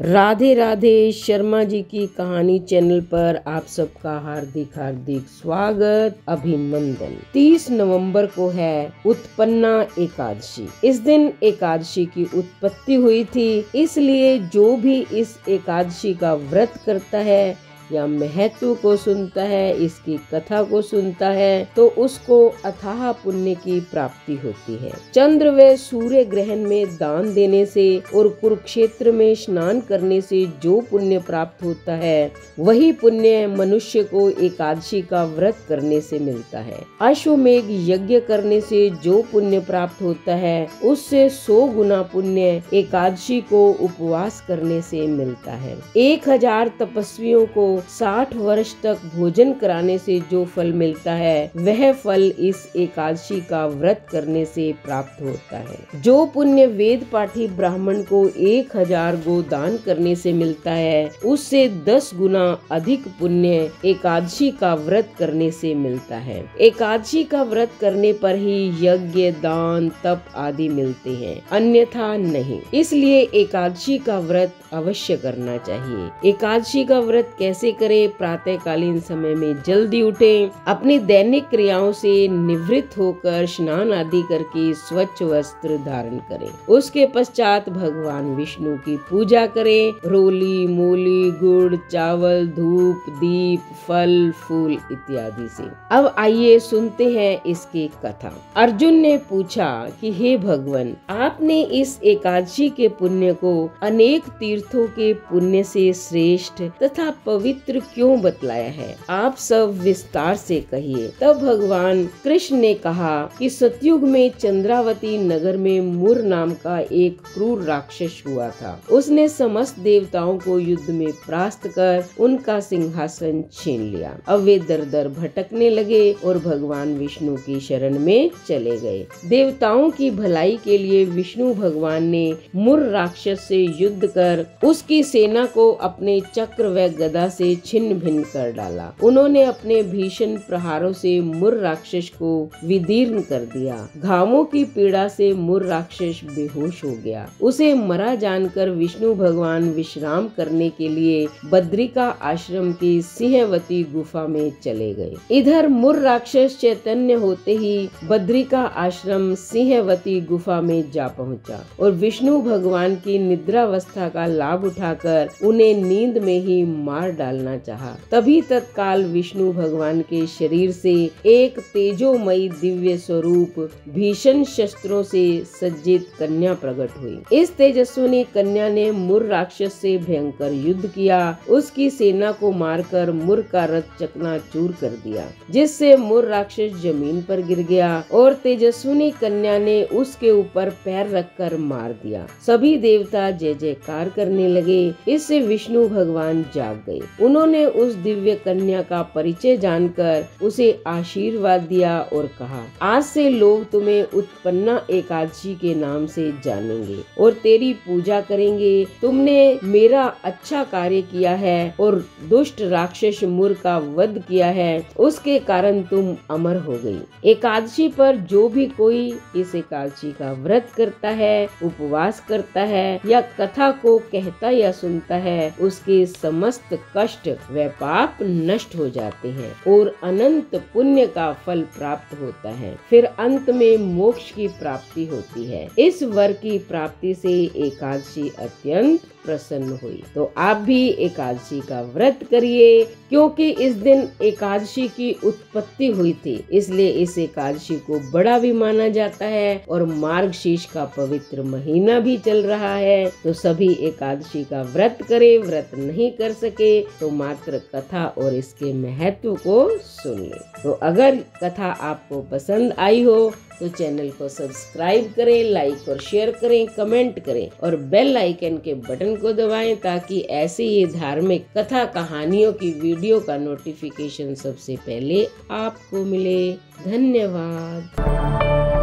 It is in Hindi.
राधे राधे। शर्मा जी की कहानी चैनल पर आप सबका हार्दिक हार्दिक स्वागत, अभिनंदन। 30 नवंबर को है उत्पन्ना एकादशी। इस दिन एकादशी की उत्पत्ति हुई थी, इसलिए जो भी इस एकादशी का व्रत करता है या महत्व को सुनता है, इसकी कथा को सुनता है, तो उसको अथाह पुण्य की प्राप्ति होती है। चंद्र व सूर्य ग्रहण में दान देने से और कुरुक्षेत्र में स्नान करने से जो पुण्य प्राप्त होता है, वही पुण्य मनुष्य को एकादशी का व्रत करने से मिलता है। अश्वमेघ यज्ञ करने से जो पुण्य प्राप्त होता है, उससे 100 गुना पुण्य एकादशी को उपवास करने से मिलता है। 1000 तपस्वियों को 60 वर्ष तक भोजन कराने से जो फल मिलता है, वह फल इस एकादशी का व्रत करने से प्राप्त होता है। जो पुण्य वेद पाठी ब्राह्मण को 1000 गो दान करने से मिलता है, उससे 10 गुना अधिक पुण्य एकादशी का व्रत करने से मिलता है। एकादशी का व्रत करने पर ही यज्ञ, दान, तप आदि मिलते हैं, अन्यथा नहीं। इसलिए एकादशी का व्रत अवश्य करना चाहिए। एकादशी का व्रत कैसे करें? प्रातःकालीन समय में जल्दी उठें, अपनी दैनिक क्रियाओं से निवृत्त होकर स्नान आदि करके स्वच्छ वस्त्र धारण करें। उसके पश्चात भगवान विष्णु की पूजा करें। रोली, मूली, गुड़, चावल, धूप, दीप, फल, फूल इत्यादि से। अब आइए सुनते हैं इसकी कथा। अर्जुन ने पूछा कि हे भगवान, आपने इस एकादशी के पुण्य को अनेक तीर्थों के पुण्य से श्रेष्ठ तथा पवित्र क्यों बतलाया है? आप सब विस्तार से कहिए। तब भगवान कृष्ण ने कहा कि सतयुग में चंद्रावती नगर में मुर नाम का एक क्रूर राक्षस हुआ था। उसने समस्त देवताओं को युद्ध में परास्त कर उनका सिंहासन छीन लिया। अब वे दर दर भटकने लगे और भगवान विष्णु की शरण में चले गए। देवताओं की भलाई के लिए विष्णु भगवान ने मुर राक्षस से युद्ध कर उसकी सेना को अपने चक्र व गदा से छिन्न भिन्न कर डाला। उन्होंने अपने भीषण प्रहारों से मुर राक्षस को विदीर्ण कर दिया। घावों की पीड़ा से मुर राक्षस बेहोश हो गया। उसे मरा जानकर विष्णु भगवान विश्राम करने के लिए बद्रिका आश्रम की सिंहवती गुफा में चले गए। इधर मुर राक्षस चैतन्य होते ही बद्रिका आश्रम सिंहवती गुफा में जा पहुंचा और विष्णु भगवान की निद्रावस्था का लाभ उठाकर उन्हें नींद में ही मार डालना चाहा। तभी तत्काल विष्णु भगवान के शरीर से एक तेजोमयी दिव्य स्वरूप भीषण शस्त्रों से सज्जित कन्या प्रकट हुई। इस तेजस्विनी कन्या ने मुर राक्षस से भयंकर युद्ध किया। उसकी सेना को मारकर मुर का रथ चकनाचूर कर दिया, जिससे मुर राक्षस जमीन पर गिर गया और तेजस्विनी कन्या ने उसके ऊपर पैर रखकर मार दिया। सभी देवता जय जयकार करने लगे। इससे विष्णु भगवान जाग गए। उन्होंने उस दिव्य कन्या का परिचय जानकर उसे आशीर्वाद दिया और कहा, आज से लोग तुम्हें उत्पन्ना एकादशी के नाम से जानेंगे और तेरी पूजा करेंगे। तुमने मेरा अच्छा कार्य किया है और दुष्ट राक्षस मुर का वध किया है, उसके कारण तुम अमर हो गई। एकादशी पर जो भी कोई इस एकादशी का व्रत करता है, उपवास करता है या कथा को कहता या सुनता है, उसके समस्त कष्ट व पाप नष्ट हो जाते हैं और अनंत पुण्य का फल प्राप्त होता है। फिर अंत में मोक्ष की प्राप्ति होती है। इस वर की प्राप्ति से एकादशी अत्यंत प्रसन्न हुई। तो आप भी एकादशी का व्रत करिए, क्योंकि इस दिन एकादशी की उत्पत्ति हुई थी, इसलिए इस एकादशी को बड़ा भी माना जाता है और मार्गशीर्ष का पवित्र महीना भी चल रहा है। तो सभी एकादशी का व्रत करें। व्रत नहीं कर सके तो मात्र कथा और इसके महत्व को सुन ले। तो अगर कथा आपको पसंद आई हो तो चैनल को सब्सक्राइब करें, लाइक और शेयर करें, कमेंट करें और बेल आइकन के बटन को दबाएं, ताकि ऐसी ही धार्मिक कथा कहानियों की वीडियो का नोटिफिकेशन सबसे पहले आपको मिले। धन्यवाद।